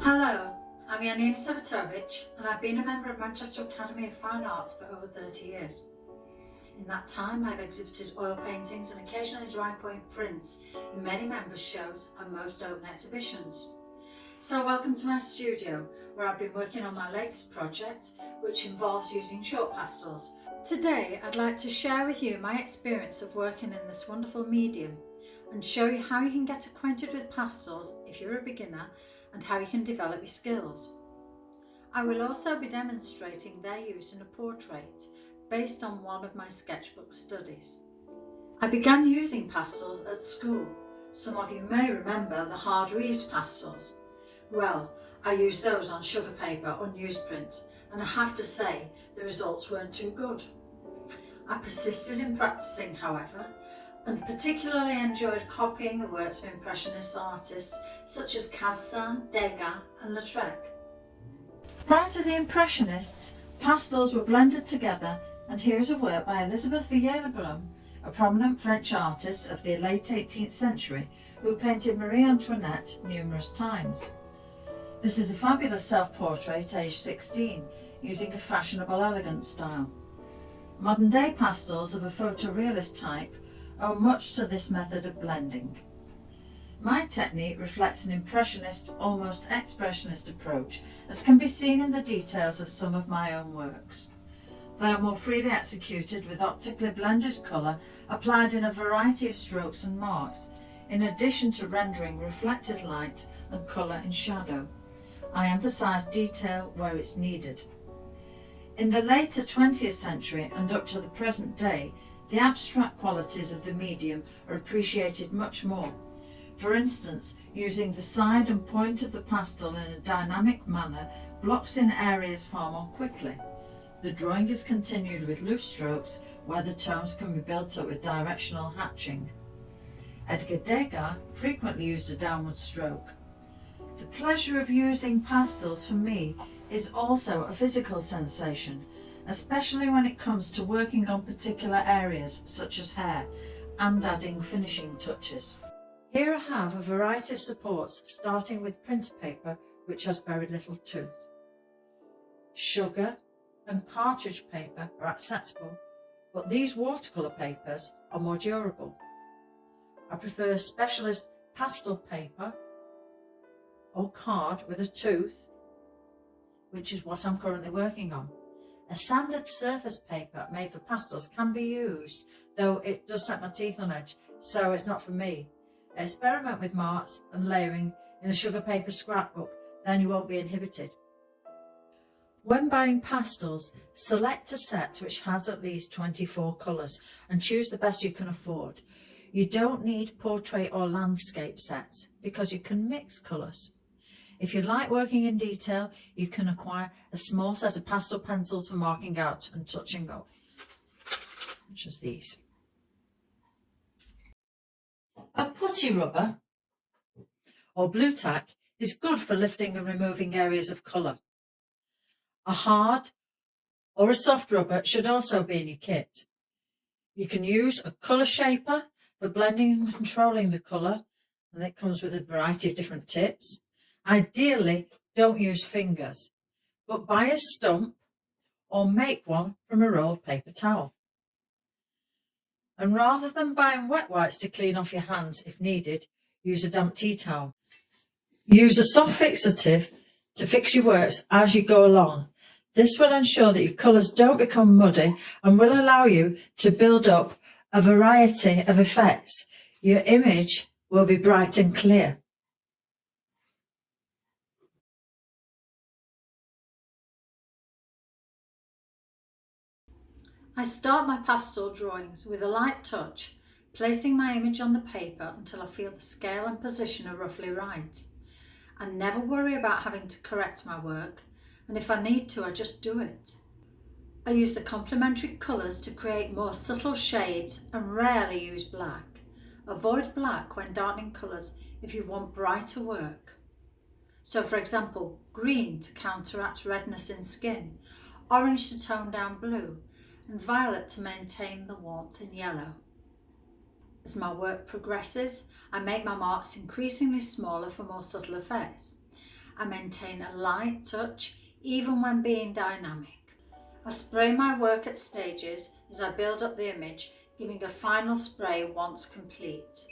Hello, I'm Janina Cebertowicz and I've been a member of Manchester Academy of Fine Arts for over 30 years. In that time I've exhibited oil paintings and occasionally dry point prints in many members' shows and most open exhibitions. So welcome to my studio where I've been working on my latest project, which involves using chalk pastels. Today I'd like to share with you my experience of working in this wonderful medium and show you how you can get acquainted with pastels if you're a beginner and how you can develop your skills. I will also be demonstrating their use in a portrait based on one of my sketchbook studies. I began using pastels at school. Some of you may remember the hard reefs pastels. Well, I used those on sugar paper or newsprint, and I have to say the results weren't too good. I persisted in practicing, however, and particularly enjoyed copying the works of Impressionist artists such as Pastel, Degas and Lautrec. Prior to the Impressionists, pastels were blended together, and here is a work by Elisabeth Villers-Lebrun, a prominent French artist of the late 18th century who painted Marie Antoinette numerous times. This is a fabulous self-portrait aged 16, using a fashionable elegant style. Modern day pastels of a photorealist type owe much to this method of blending. My technique reflects an impressionist, almost expressionist approach, as can be seen in the details of some of my own works. They are more freely executed with optically blended colour applied in a variety of strokes and marks, in addition to rendering reflected light and colour in shadow. I emphasise detail where it's needed. In the later 20th century and up to the present day, the abstract qualities of the medium are appreciated much more. For instance, using the side and point of the pastel in a dynamic manner blocks in areas far more quickly. The drawing is continued with loose strokes where the tones can be built up with directional hatching. Degas frequently used a downward stroke. The pleasure of using pastels for me is also a physical sensation, especially when it comes to working on particular areas such as hair and adding finishing touches. Here I have a variety of supports starting with printer paper which has very little tooth. Sugar and cartridge paper are acceptable, but these watercolour papers are more durable. I prefer specialist pastel paper or card with a tooth, which is what I'm currently working on. A sanded surface paper made for pastels can be used, though it does set my teeth on edge, so it's not for me. Experiment with marks and layering in a sugar paper scrapbook, then you won't be inhibited. When buying pastels, select a set which has at least 24 colours and choose the best you can afford. You don't need portrait or landscape sets because you can mix colours. If you like working in detail, you can acquire a small set of pastel pencils for marking out and touching up, such as these. A putty rubber or blue tack is good for lifting and removing areas of colour. A hard or a soft rubber should also be in your kit. You can use a colour shaper for blending and controlling the colour, and it comes with a variety of different tips. Ideally, don't use fingers, but buy a stump or make one from a rolled paper towel. And rather than buying wet wipes to clean off your hands if needed, use a damp tea towel. Use a soft fixative to fix your works as you go along. This will ensure that your colours don't become muddy and will allow you to build up a variety of effects. Your image will be bright and clear. I start my pastel drawings with a light touch, placing my image on the paper until I feel the scale and position are roughly right. I never worry about having to correct my work, and if I need to, I just do it. I use the complementary colours to create more subtle shades and rarely use black. Avoid black when darkening colours if you want brighter work. So for example, green to counteract redness in skin, orange to tone down blue, and violet to maintain the warmth in yellow. As my work progresses, I make my marks increasingly smaller for more subtle effects. I maintain a light touch even when being dynamic. I spray my work at stages as I build up the image, giving a final spray once complete.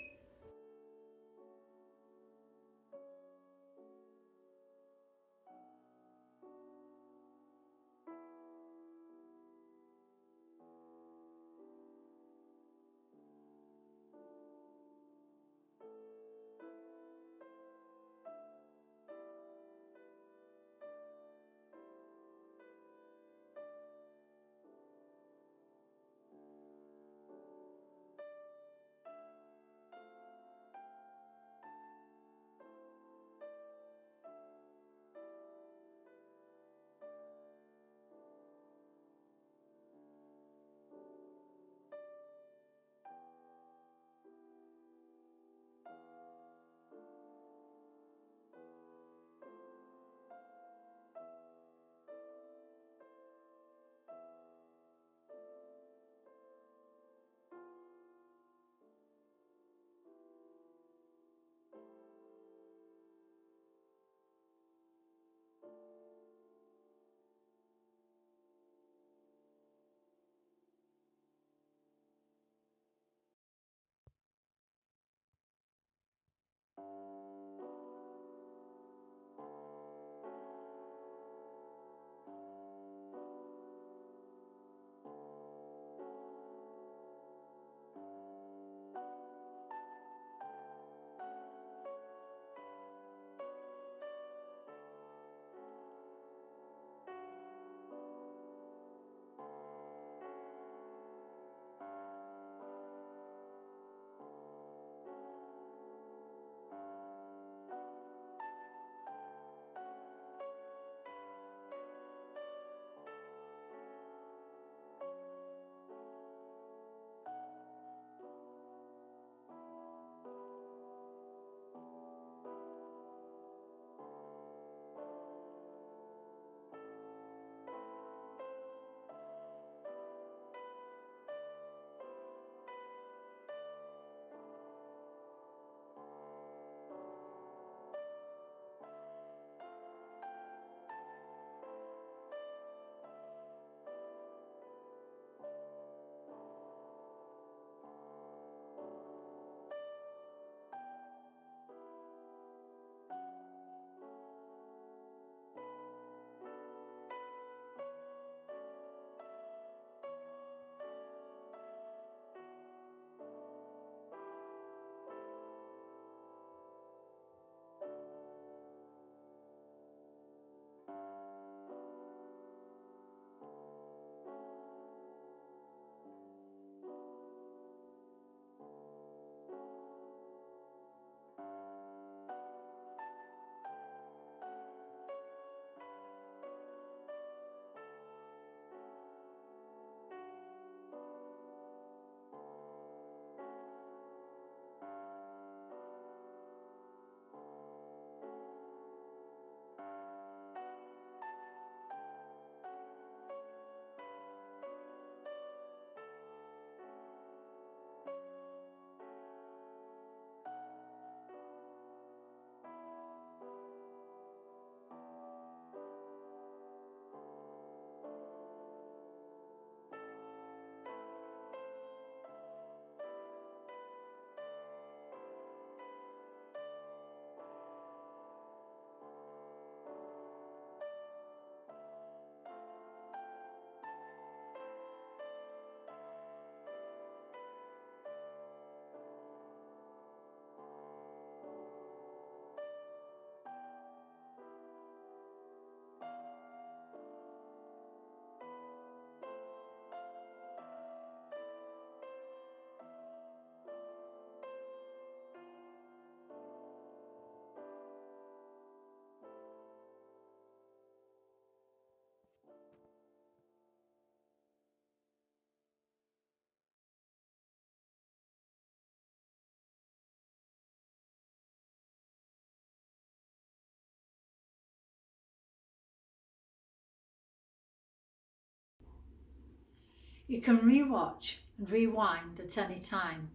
You can rewatch and rewind at any time,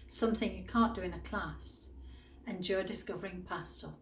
something you can't do in a class. Enjoy discovering Pastel.